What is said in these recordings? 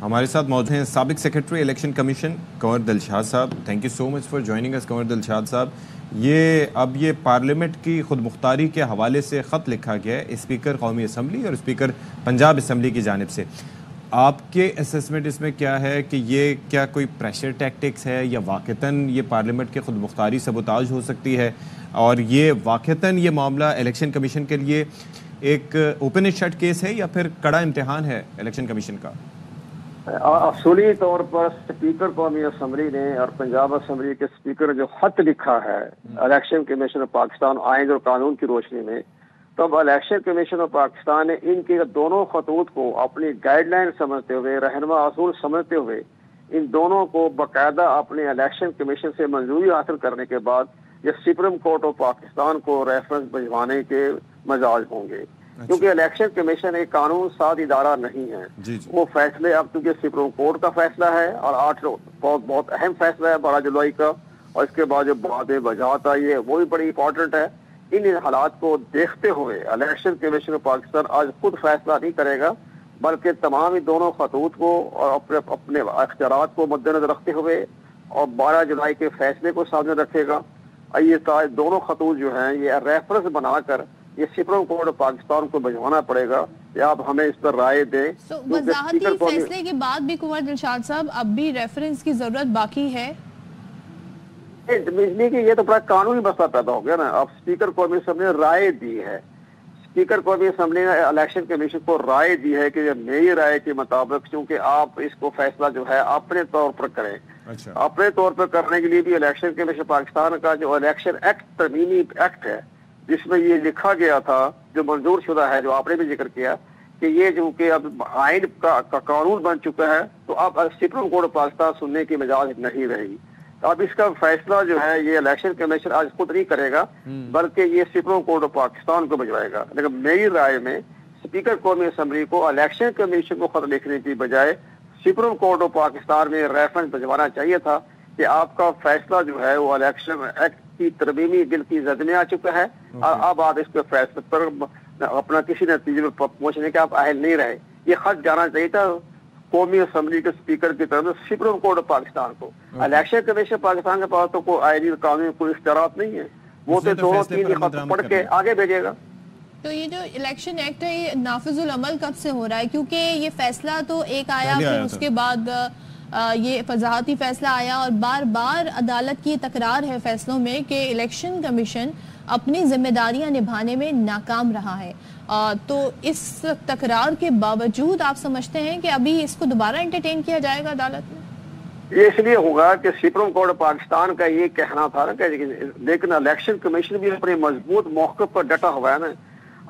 ہمارے ساتھ موجود ہیں سابق secretary election commission Kunwar Dilshad صاحب. Thank you so much for joining اس کنور دلشاد صاحب. یہ پارلیمنٹ کی خود مختاری کے حوالے سے خط لکھا گیا ہے اسپیکر قومی اسمبلی اور اسپیکر پنجاب اسمبلی کی جانب سے. آپ کے اسیسمنٹ اس میں کیا ہے کہ یہ کیا کوئی پریشر ٹیکٹکس ہے یا واقعتاً یہ پارلیمنٹ کے خود مختاری سبوتاژ ہو سکتی ہے اور یہ واقعتاً یہ معاملہ الیکشن کمیشن کے لیے ایک اوپن اینڈ شٹ کیس ہے یا پھر کڑا امتحان ہے الیکشن کمیشن کا؟ اصولی طور پر اسپیکر قومی اسمبلی نے اور پنجاب اسمبلی کے اسپیکر جو خط لکھا ہے الیکشن کمیشن آف پاکستان آئین اور قانون کی روشنی میں، تب الیکشن کمیشن آف پاکستان نے ان کے دونوں خطوط کو اپنی گائیڈ لائن سمجھتے ہوئے، رہنما اصول سمجھتے ہوئے، ان دونوں کو باقاعدہ اپنے الیکشن کمیشن سے منظوری حاصل کرنے کے بعد یہ سپریم کورٹ آف پاکستان کو ریفرنس بھجوانے کے مزاج ہوں گے. کیونکہ الیکشن کمیشن ایک قانون ساز ادارہ نہیں ہے. وہ فیصلے اب چونکہ سپریم کورٹ کا فیصلہ ہے اور 8 بہت اہم فیصلہ ہے 12 جولائی کا، اور اس کے بعد جو بعد وجاہت آئی ہے وہ بھی بڑی امپورٹنٹ ہے. ان حالات کو دیکھتے ہوئے الیکشن کمیشن پاکستان آج خود فیصلہ نہیں کرے گا، بلکہ تمام ہی دونوں خطوط کو اور اپنے اختیارات کو مد نظر رکھتے ہوئے اور 12 جولائی کے فیصلے کو سامنے رکھے گا. یہ دونوں خطوط جو ہیں یہ ریفرنس بنا کر یہ سپریم کورٹ آف پاکستان کو بھجوانا پڑے گا کہ آپ ہمیں اس پر رائے دیں. وضاحتی فیصلے کے بعد بھی کنور دلشاد صاحب اب بھی ریفرنس کی ضرورت باقی ہے؟ یہ تو بڑا قانونی مسئلہ پیدا ہو گیا نا. اب اسپیکر قومی اسمبلی نے رائے دی ہے، اسپیکر قومی اسمبلی نے الیکشن کمیشن کو رائے دی ہے کہ میری رائے کے مطابق چونکہ آپ اس کو فیصلہ جو ہے اپنے طور پر کریں. اپنے طور پر کرنے کے لیے بھی الیکشن کمیشن پاکستان کا جو الیکشن ایکٹ ترمیمی ایکٹ ہے جس میں یہ لکھا گیا تھا جو منظور شدہ ہے، جو آپ نے بھی ذکر کیا کہ یہ جو کہ اب آئین کا قانون بن چکا ہے تو اب سپریم کورٹ آف پاکستان سننے کی مجال نہیں رہی. اب اس کا فیصلہ جو ہے یہ الیکشن کمیشن آج خود نہیں کرے گا بلکہ یہ سپریم کورٹ آف پاکستان کو بھجوائے گا. لیکن میری رائے میں اسپیکر قومی اسمبلی کو الیکشن کمیشن کو خط لکھنے کی بجائے سپریم کورٹ آف پاکستان میں ریفرنس بھجوانا چاہیے تھا کہ آپ کا فیصلہ جو ہے وہ الیکشن ایکٹ کی ترمیمی بل کی زد میں آ چکا ہے اور اب آپ اس کے فیصلے پر اپنا کسی نتیجے میں پہنچنے کے آپ اہل نہیں رہے. یہ خط جانا چاہیے تھا قومی اسمبلی کے اسپیکر کی طرف سے سپریم کورٹ آف پاکستان کو. الیکشن کمیشن پاکستان کے پاس تو کوئی آئینی قانونی کوئی اختیارات نہیں ہے، وہ تو دونوں تین خط پڑھ کے آگے بھیجے گا. تو یہ جو الیکشن ایکٹ ہے یہ نافذ العمل کب سے ہو رہا ہے؟ کیونکہ یہ فیصلہ تو ایک آیا پھر اس کے بعد یہ وضاحتی فیصلہ آیا اور بار بار عدالت کی تکرار ہے فیصلوں میں کہ الیکشن کمیشن اپنی ذمہ داریاں نبھانے میں ناکام رہا ہے. تو اس تکرار کے باوجود آپ سمجھتے ہیں کہ ابھی اس کو دوبارہ انٹرٹین کیا جائے گا عدالت میں؟ یہ اس لیے ہوگا کہ سپریم کورٹ آف پاکستان کا یہ کہنا تھا نا کہ لیکن الیکشن کمیشن بھی اپنے مضبوط موقف پر ڈٹا ہوا ہے نا.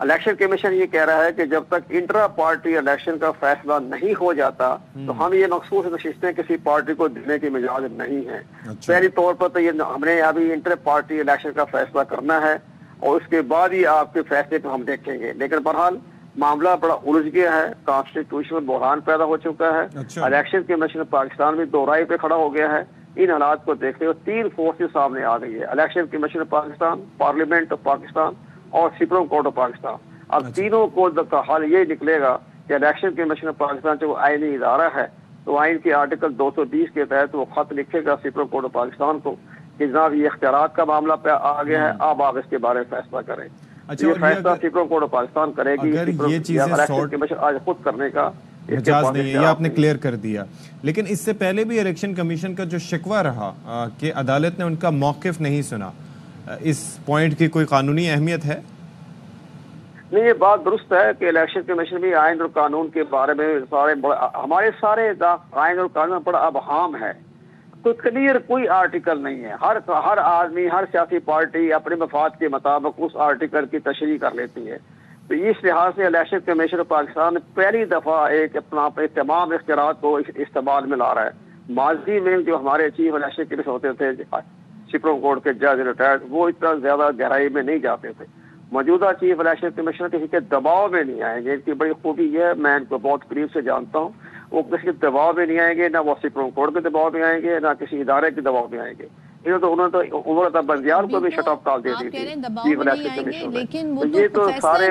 الیکشن کمیشن یہ کہہ رہا ہے کہ جب تک انٹرا پارٹی الیکشن کا فیصلہ نہیں ہو جاتا تو ہم یہ مخصوص نشستیں کسی پارٹی کو دینے کی مجاز نہیں ہے. پہلی طور پر تو یہ ہم نے ابھی انٹر پارٹی الیکشن کا فیصلہ کرنا ہے اور اس کے بعد ہی آپ کے فیصلے کو ہم دیکھیں گے. لیکن بہرحال معاملہ بڑا الجھ گیا ہے، کانسٹیٹیوشنل بحران پیدا ہو چکا ہے. الیکشن کمیشن پاکستان بھی دو رائے پہ کھڑا ہو گیا ہے. ان حالات کو دیکھتے ہوئے 3 فورسز سامنے آ گئی ہے، election commission Pakistan, parliament of Pakistan اور سپریم کورٹ آف پاکستان. اب تینوں کو کا حال یہ نکلے گا کہ الیکشن کمیشن پاکستان جو آئینی ادارہ ہے تو آئین کے آرٹیکل 220 کے تحت وہ خط لکھے گا سپریم کورٹ آف پاکستان کو کہ جناب یہ اختیارات کا معاملہ پہ آ گیا ہے، اب آپ اس کے بارے میں فیصلہ کریں. یہ فیصلہ سپریم کورٹ آف پاکستان کرے گی. یہ چیزیں الیکشن کمیشن آج خود کرنے کا مجاز نہیں ہے، یہ آپ نے کلیئر کر دیا. لیکن اس سے پہلے بھی الیکشن کمیشن کا جو شکوہ رہا کہ عدالت نے ان کا موقف نہیں سنا، اس پوائنٹ کی کوئی قانونی اہمیت ہے؟ نہیں، یہ بات درست ہے کہ الیکشن کمیشن بھی آئین اور قانون کے بارے میں ہمارے سارے آئین اور قانون بڑا ابہام ہے. تو کلیئر کوئی آرٹیکل نہیں ہے. ہر آدمی، ہر سیاسی پارٹی اپنے مفاد کے مطابق اس آرٹیکل کی تشریح کر لیتی ہے. تو اس لحاظ سے الیکشن کمیشن پاکستان پہلی دفعہ ایک اپنا تمام اختیارات کو استعمال میں لا رہا ہے. ماضی میں جو ہمارے چیف الیکشن کمیشن ہوتے تھے سپریم کورٹ کے جج ریٹائرڈ، وہ اتنا زیادہ گہرائی میں نہیں جاتے تھے. موجودہ چیف الیکشن کمیشنر کسی کے دباؤ میں نہیں آئیں گے. ان کی بڑی خوبی یہ ہے، میں ان کو بہت قریب سے جانتا ہوں، وہ کسی کے دباؤ میں نہیں آئیں گے، نہ وہ سپریم کورٹ کے دباؤ میں آئیں گے، نہ کسی ادارے کے دباؤ میں آئیں گے. انہوں نے تو عمر بندیال کو بھی شٹ آف کال دے دی تھی چیف الیکشن کمیشنر. یہ تو سارے